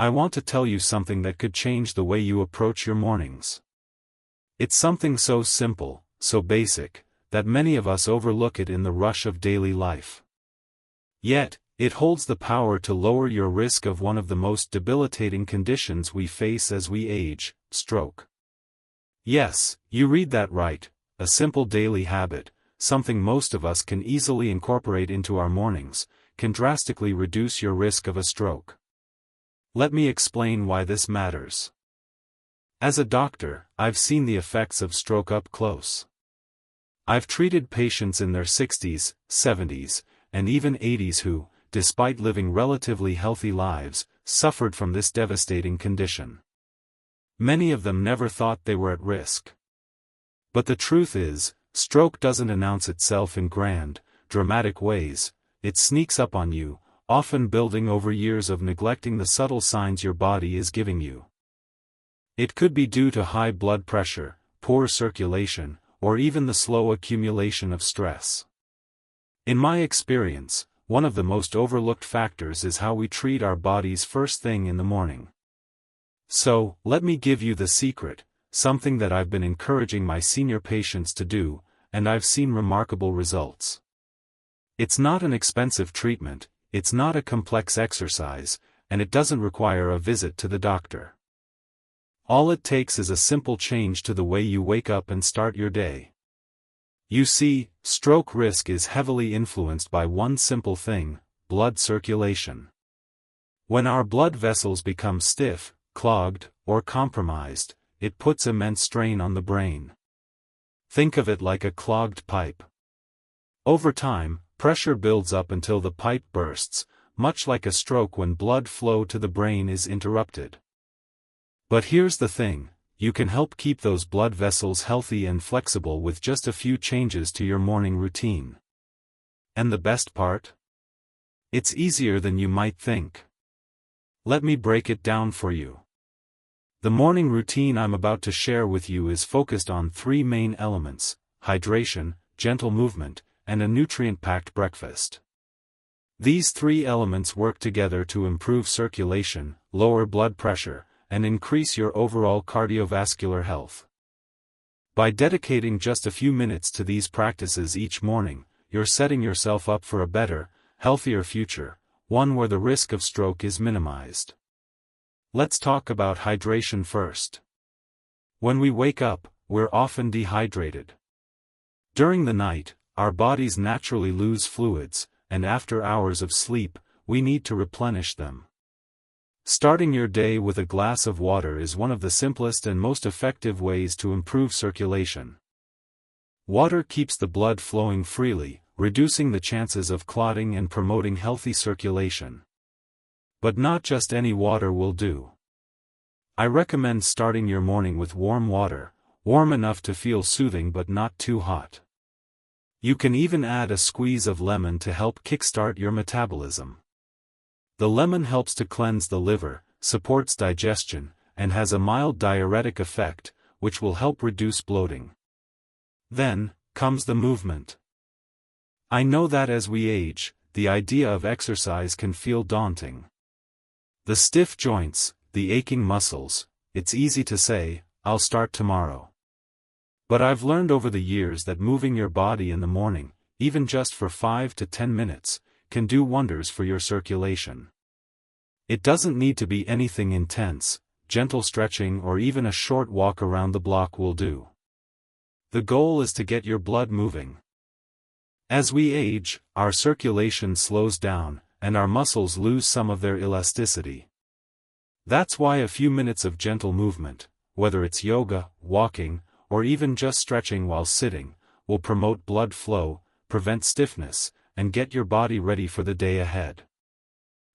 I want to tell you something that could change the way you approach your mornings. It's something so simple, so basic, that many of us overlook it in the rush of daily life. Yet, it holds the power to lower your risk of one of the most debilitating conditions we face as we age, stroke. Yes, you read that right, a simple daily habit, something most of us can easily incorporate into our mornings, can drastically reduce your risk of a stroke. Let me explain why this matters. As a doctor, I've seen the effects of stroke up close. I've treated patients in their 60s, 70s, and even 80s who, despite living relatively healthy lives, suffered from this devastating condition. Many of them never thought they were at risk. But the truth is, stroke doesn't announce itself in grand, dramatic ways. It sneaks up on you, often building over years of neglecting the subtle signs your body is giving you. It could be due to high blood pressure, poor circulation, or even the slow accumulation of stress. In my experience, one of the most overlooked factors is how we treat our bodies first thing in the morning. So, let me give you the secret, something that I've been encouraging my senior patients to do, and I've seen remarkable results. It's not an expensive treatment, it's not a complex exercise, and it doesn't require a visit to the doctor. All it takes is a simple change to the way you wake up and start your day. You see, stroke risk is heavily influenced by one simple thing: blood circulation. When our blood vessels become stiff, clogged, or compromised, it puts immense strain on the brain. Think of it like a clogged pipe. Over time, pressure builds up until the pipe bursts, much like a stroke when blood flow to the brain is interrupted. But here's the thing, you can help keep those blood vessels healthy and flexible with just a few changes to your morning routine. And the best part? It's easier than you might think. Let me break it down for you. The morning routine I'm about to share with you is focused on three main elements: hydration, gentle movement, and a nutrient-packed breakfast. These three elements work together to improve circulation, lower blood pressure, and increase your overall cardiovascular health. By dedicating just a few minutes to these practices each morning, you're setting yourself up for a better, healthier future, one where the risk of stroke is minimized. Let's talk about hydration first. When we wake up, we're often dehydrated. During the night, our bodies naturally lose fluids, and after hours of sleep, we need to replenish them. Starting your day with a glass of water is one of the simplest and most effective ways to improve circulation. Water keeps the blood flowing freely, reducing the chances of clotting and promoting healthy circulation. But not just any water will do. I recommend starting your morning with warm water, warm enough to feel soothing but not too hot. You can even add a squeeze of lemon to help kickstart your metabolism. The lemon helps to cleanse the liver, supports digestion, and has a mild diuretic effect, which will help reduce bloating. Then comes the movement. I know that as we age, the idea of exercise can feel daunting. The stiff joints, the aching muscles, it's easy to say, "I'll start tomorrow." But I've learned over the years that moving your body in the morning, even just for 5 to 10 minutes, can do wonders for your circulation. It doesn't need to be anything intense, gentle stretching or even a short walk around the block will do. The goal is to get your blood moving. As we age, our circulation slows down, and our muscles lose some of their elasticity. That's why a few minutes of gentle movement, whether it's yoga, walking, or even just stretching while sitting, will promote blood flow, prevent stiffness, and get your body ready for the day ahead.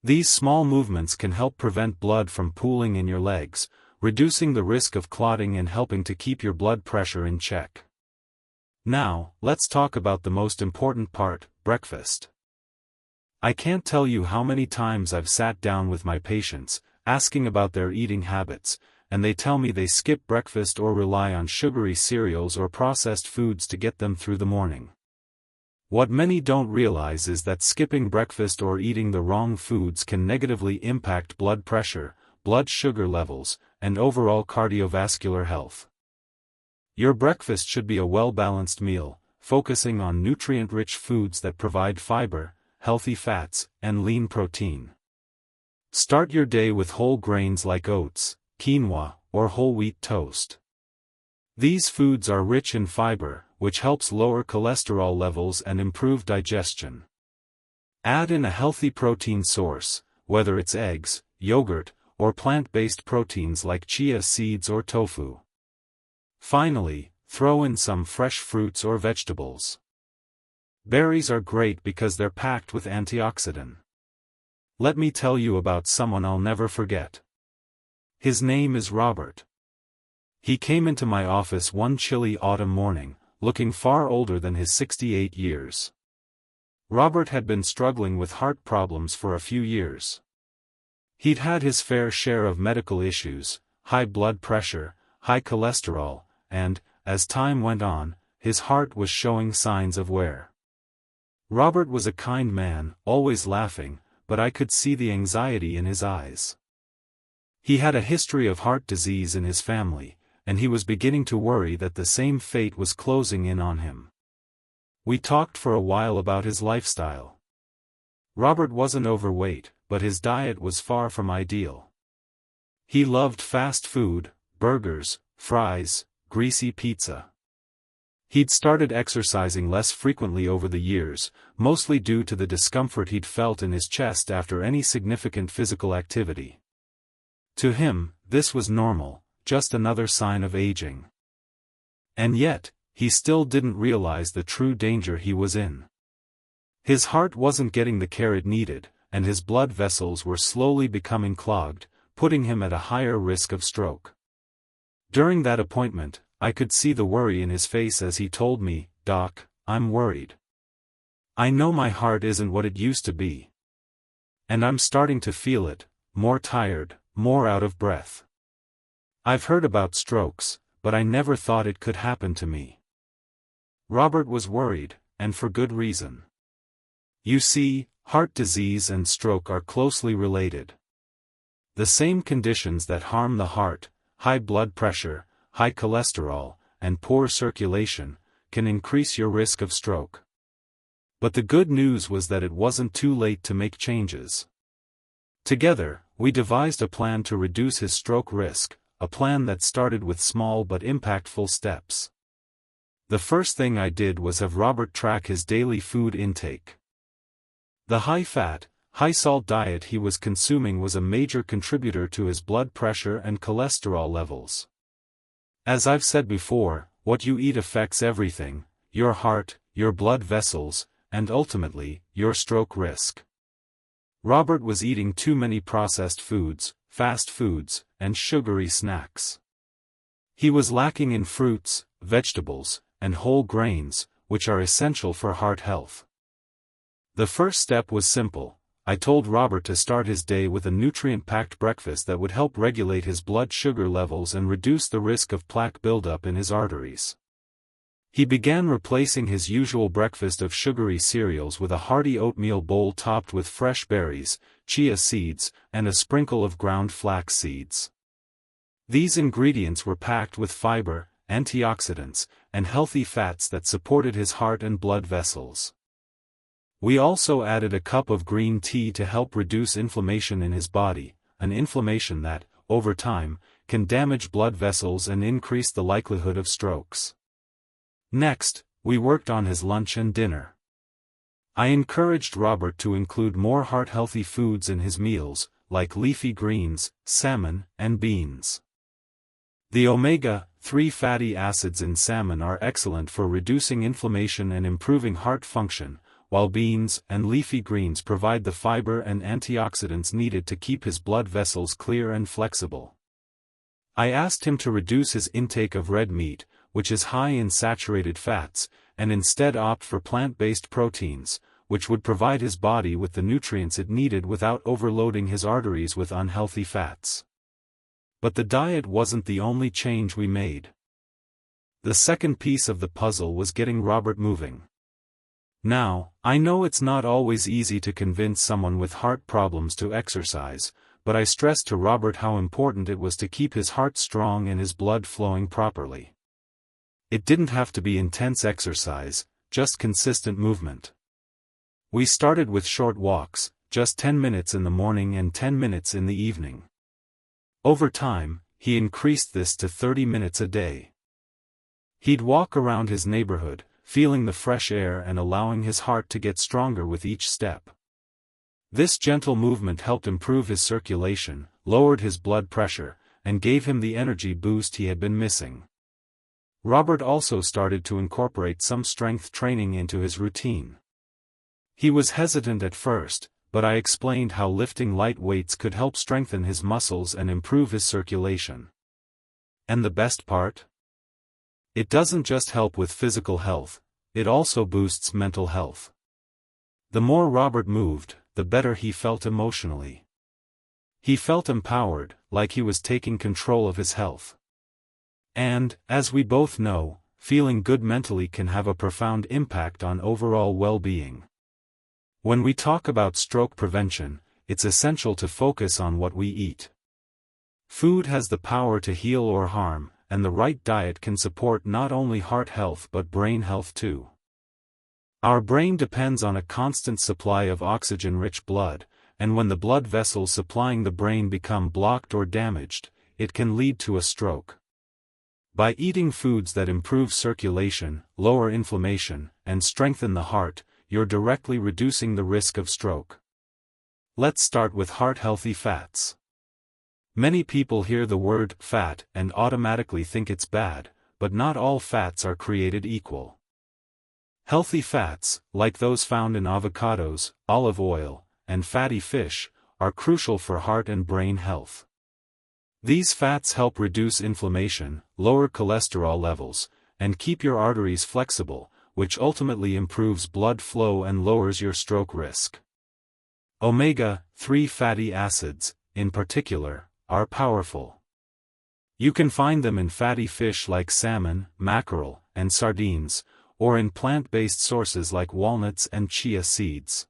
These small movements can help prevent blood from pooling in your legs, reducing the risk of clotting and helping to keep your blood pressure in check. Now, let's talk about the most important part, breakfast. I can't tell you how many times I've sat down with my patients, asking about their eating habits, and they tell me they skip breakfast or rely on sugary cereals or processed foods to get them through the morning. What many don't realize is that skipping breakfast or eating the wrong foods can negatively impact blood pressure, blood sugar levels, and overall cardiovascular health. Your breakfast should be a well-balanced meal, focusing on nutrient-rich foods that provide fiber, healthy fats, and lean protein. Start your day with whole grains like oats, quinoa, or whole wheat toast. These foods are rich in fiber, which helps lower cholesterol levels and improve digestion. Add in a healthy protein source, whether it's eggs, yogurt, or plant-based proteins like chia seeds or tofu. Finally, throw in some fresh fruits or vegetables. Berries are great because they're packed with antioxidants. Let me tell you about someone I'll never forget. His name is Robert. He came into my office one chilly autumn morning, looking far older than his 68 years. Robert had been struggling with heart problems for a few years. He'd had his fair share of medical issues, high blood pressure, high cholesterol, and, as time went on, his heart was showing signs of wear. Robert was a kind man, always laughing, but I could see the anxiety in his eyes. He had a history of heart disease in his family, and he was beginning to worry that the same fate was closing in on him. We talked for a while about his lifestyle. Robert wasn't overweight, but his diet was far from ideal. He loved fast food, burgers, fries, greasy pizza. He'd started exercising less frequently over the years, mostly due to the discomfort he'd felt in his chest after any significant physical activity. To him, this was normal, just another sign of aging. And yet, he still didn't realize the true danger he was in. His heart wasn't getting the care it needed, and his blood vessels were slowly becoming clogged, putting him at a higher risk of stroke. During that appointment, I could see the worry in his face as he told me, "Doc, I'm worried. I know my heart isn't what it used to be. And I'm starting to feel it, more tired, more out of breath. I've heard about strokes, but I never thought it could happen to me." Robert was worried, and for good reason. You see, heart disease and stroke are closely related. The same conditions that harm the heart, high blood pressure, high cholesterol, and poor circulation, can increase your risk of stroke. But the good news was that it wasn't too late to make changes. Together, we devised a plan to reduce his stroke risk, a plan that started with small but impactful steps. The first thing I did was have Robert track his daily food intake. The high-fat, high-salt diet he was consuming was a major contributor to his blood pressure and cholesterol levels. As I've said before, what you eat affects everything: your heart, your blood vessels, and ultimately, your stroke risk. Robert was eating too many processed foods, fast foods, and sugary snacks. He was lacking in fruits, vegetables, and whole grains, which are essential for heart health. The first step was simple. I told Robert to start his day with a nutrient-packed breakfast that would help regulate his blood sugar levels and reduce the risk of plaque buildup in his arteries. He began replacing his usual breakfast of sugary cereals with a hearty oatmeal bowl topped with fresh berries, chia seeds, and a sprinkle of ground flax seeds. These ingredients were packed with fiber, antioxidants, and healthy fats that supported his heart and blood vessels. We also added a cup of green tea to help reduce inflammation in his body, an inflammation that, over time, can damage blood vessels and increase the likelihood of strokes. Next, we worked on his lunch and dinner. I encouraged Robert to include more heart-healthy foods in his meals, like leafy greens, salmon, and beans. The omega-3 fatty acids in salmon are excellent for reducing inflammation and improving heart function, while beans and leafy greens provide the fiber and antioxidants needed to keep his blood vessels clear and flexible. I asked him to reduce his intake of red meat, which is high in saturated fats, and instead opt for plant-based proteins, which would provide his body with the nutrients it needed without overloading his arteries with unhealthy fats. But the diet wasn't the only change we made. The second piece of the puzzle was getting Robert moving. Now, I know it's not always easy to convince someone with heart problems to exercise, but I stressed to Robert how important it was to keep his heart strong and his blood flowing properly. It didn't have to be intense exercise, just consistent movement. We started with short walks, just 10 minutes in the morning and 10 minutes in the evening. Over time, he increased this to 30 minutes a day. He'd walk around his neighborhood, feeling the fresh air and allowing his heart to get stronger with each step. This gentle movement helped improve his circulation, lowered his blood pressure, and gave him the energy boost he had been missing. Robert also started to incorporate some strength training into his routine. He was hesitant at first, but I explained how lifting light weights could help strengthen his muscles and improve his circulation. And the best part? It doesn't just help with physical health, it also boosts mental health. The more Robert moved, the better he felt emotionally. He felt empowered, like he was taking control of his health. And, as we both know, feeling good mentally can have a profound impact on overall well-being. When we talk about stroke prevention, it's essential to focus on what we eat. Food has the power to heal or harm, and the right diet can support not only heart health but brain health too. Our brain depends on a constant supply of oxygen-rich blood, and when the blood vessels supplying the brain become blocked or damaged, it can lead to a stroke. By eating foods that improve circulation, lower inflammation, and strengthen the heart, you're directly reducing the risk of stroke. Let's start with heart-healthy fats. Many people hear the word fat and automatically think it's bad, but not all fats are created equal. Healthy fats, like those found in avocados, olive oil, and fatty fish, are crucial for heart and brain health. These fats help reduce inflammation, lower cholesterol levels, and keep your arteries flexible, which ultimately improves blood flow and lowers your stroke risk. Omega-3 fatty acids, in particular, are powerful. You can find them in fatty fish like salmon, mackerel, and sardines, or in plant-based sources like walnuts and chia seeds.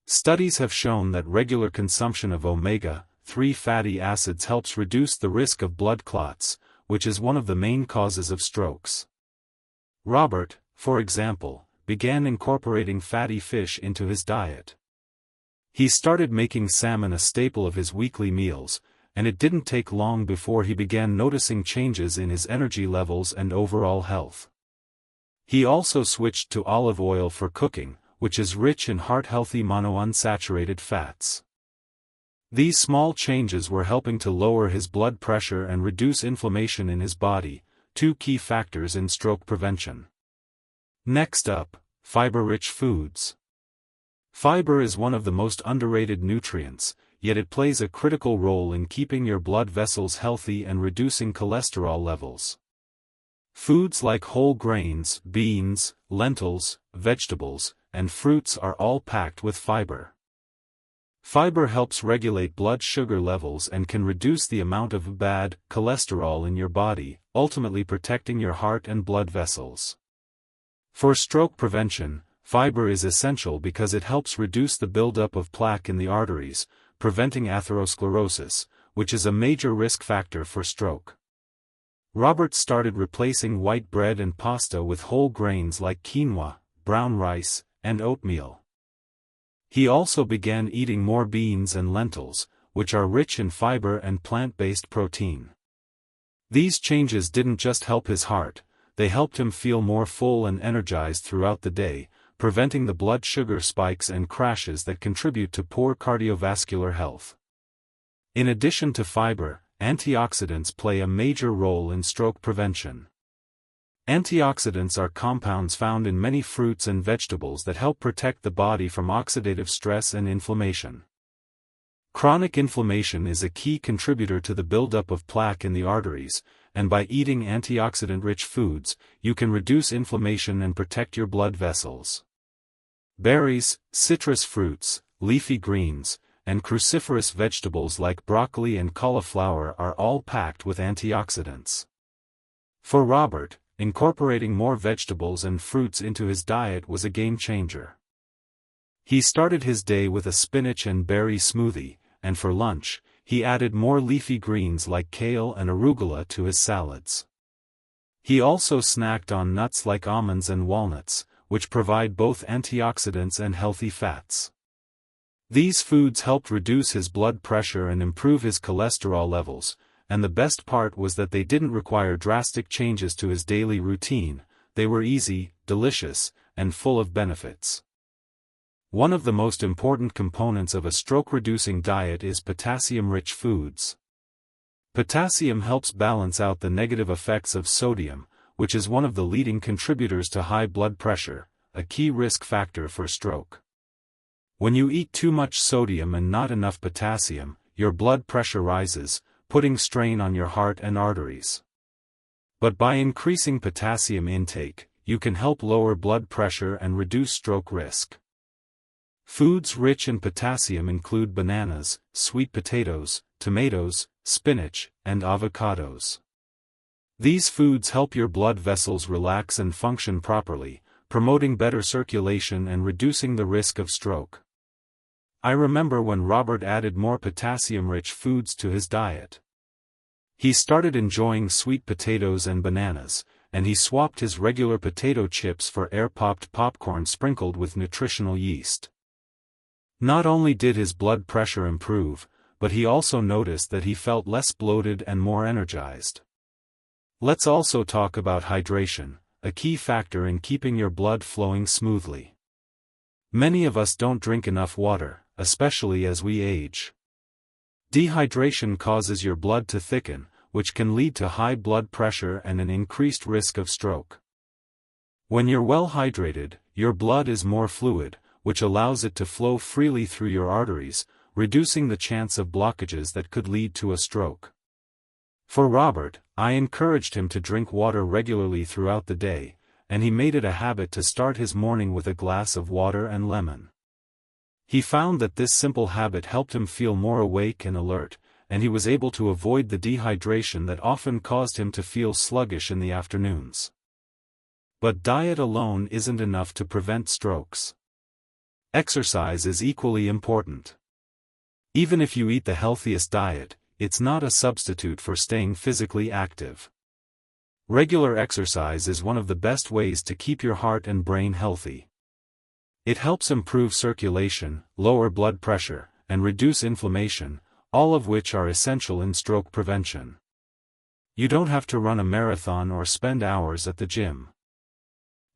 Studies have shown that regular consumption of omega-3 fatty acids helps reduce the risk of blood clots, which is one of the main causes of strokes. Robert, for example, began incorporating fatty fish into his diet. He started making salmon a staple of his weekly meals, and it didn't take long before he began noticing changes in his energy levels and overall health. He also switched to olive oil for cooking, which is rich in heart-healthy monounsaturated fats. These small changes were helping to lower his blood pressure and reduce inflammation in his body, two key factors in stroke prevention. Next up, fiber-rich foods. Fiber is one of the most underrated nutrients, yet it plays a critical role in keeping your blood vessels healthy and reducing cholesterol levels. Foods like whole grains, beans, lentils, vegetables, and fruits are all packed with fiber. Fiber helps regulate blood sugar levels and can reduce the amount of bad cholesterol in your body, ultimately protecting your heart and blood vessels. For stroke prevention, fiber is essential because it helps reduce the buildup of plaque in the arteries, preventing atherosclerosis, which is a major risk factor for stroke. Robert started replacing white bread and pasta with whole grains like quinoa, brown rice, and oatmeal. He also began eating more beans and lentils, which are rich in fiber and plant-based protein. These changes didn't just help his heart, they helped him feel more full and energized throughout the day, preventing the blood sugar spikes and crashes that contribute to poor cardiovascular health. In addition to fiber, antioxidants play a major role in stroke prevention. Antioxidants are compounds found in many fruits and vegetables that help protect the body from oxidative stress and inflammation. Chronic inflammation is a key contributor to the buildup of plaque in the arteries, and by eating antioxidant-rich foods, you can reduce inflammation and protect your blood vessels. Berries, citrus fruits, leafy greens, and cruciferous vegetables like broccoli and cauliflower are all packed with antioxidants. For Robert, incorporating more vegetables and fruits into his diet was a game changer. He started his day with a spinach and berry smoothie, and for lunch, he added more leafy greens like kale and arugula to his salads. He also snacked on nuts like almonds and walnuts, which provide both antioxidants and healthy fats. These foods helped reduce his blood pressure and improve his cholesterol levels, and the best part was that they didn't require drastic changes to his daily routine. They were easy, delicious, and full of benefits. One of the most important components of a stroke-reducing diet is potassium-rich foods. Potassium helps balance out the negative effects of sodium, which is one of the leading contributors to high blood pressure, a key risk factor for stroke. When you eat too much sodium and not enough potassium, your blood pressure rises, putting strain on your heart and arteries. But by increasing potassium intake, you can help lower blood pressure and reduce stroke risk. Foods rich in potassium include bananas, sweet potatoes, tomatoes, spinach, and avocados. These foods help your blood vessels relax and function properly, promoting better circulation and reducing the risk of stroke. I remember when Robert added more potassium-rich foods to his diet. He started enjoying sweet potatoes and bananas, and he swapped his regular potato chips for air-popped popcorn sprinkled with nutritional yeast. Not only did his blood pressure improve, but he also noticed that he felt less bloated and more energized. Let's also talk about hydration, a key factor in keeping your blood flowing smoothly. Many of us don't drink enough water, especially as we age. Dehydration causes your blood to thicken, which can lead to high blood pressure and an increased risk of stroke. When you're well hydrated, your blood is more fluid, which allows it to flow freely through your arteries, reducing the chance of blockages that could lead to a stroke. For Robert, I encouraged him to drink water regularly throughout the day, and he made it a habit to start his morning with a glass of water and lemon. He found that this simple habit helped him feel more awake and alert, and he was able to avoid the dehydration that often caused him to feel sluggish in the afternoons. But diet alone isn't enough to prevent strokes. Exercise is equally important. Even if you eat the healthiest diet, it's not a substitute for staying physically active. Regular exercise is one of the best ways to keep your heart and brain healthy. It helps improve circulation, lower blood pressure, and reduce inflammation, all of which are essential in stroke prevention. You don't have to run a marathon or spend hours at the gym.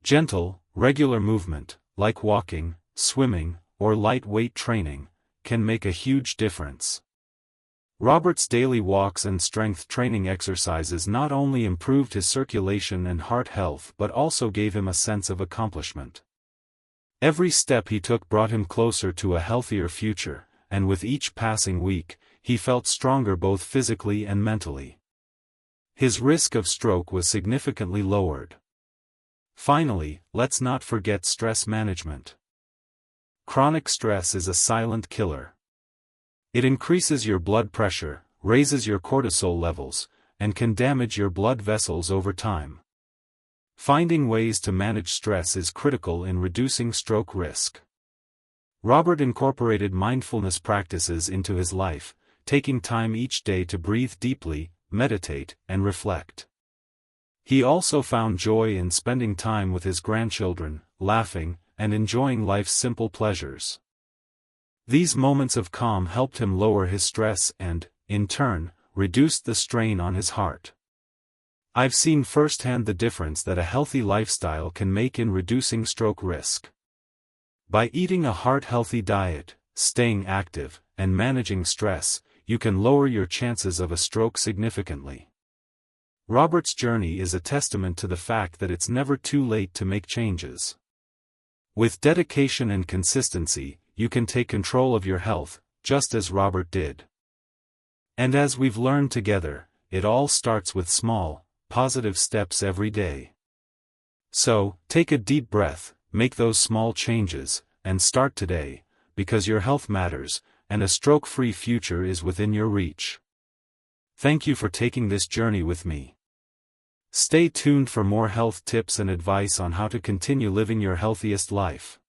Gentle, regular movement, like walking, swimming, or light weight training, can make a huge difference. Robert's daily walks and strength training exercises not only improved his circulation and heart health but also gave him a sense of accomplishment. Every step he took brought him closer to a healthier future, and with each passing week, he felt stronger both physically and mentally. His risk of stroke was significantly lowered. Finally, let's not forget stress management. Chronic stress is a silent killer. It increases your blood pressure, raises your cortisol levels, and can damage your blood vessels over time. Finding ways to manage stress is critical in reducing stroke risk. Robert incorporated mindfulness practices into his life, taking time each day to breathe deeply, meditate, and reflect. He also found joy in spending time with his grandchildren, laughing, and enjoying life's simple pleasures. These moments of calm helped him lower his stress and, in turn, reduced the strain on his heart. I've seen firsthand the difference that a healthy lifestyle can make in reducing stroke risk. By eating a heart-healthy diet, staying active, and managing stress, you can lower your chances of a stroke significantly. Robert's journey is a testament to the fact that it's never too late to make changes. With dedication and consistency, you can take control of your health, just as Robert did. And as we've learned together, it all starts with small, positive steps every day. So, take a deep breath, make those small changes, and start today, because your health matters, and a stroke-free future is within your reach. Thank you for taking this journey with me. Stay tuned for more health tips and advice on how to continue living your healthiest life.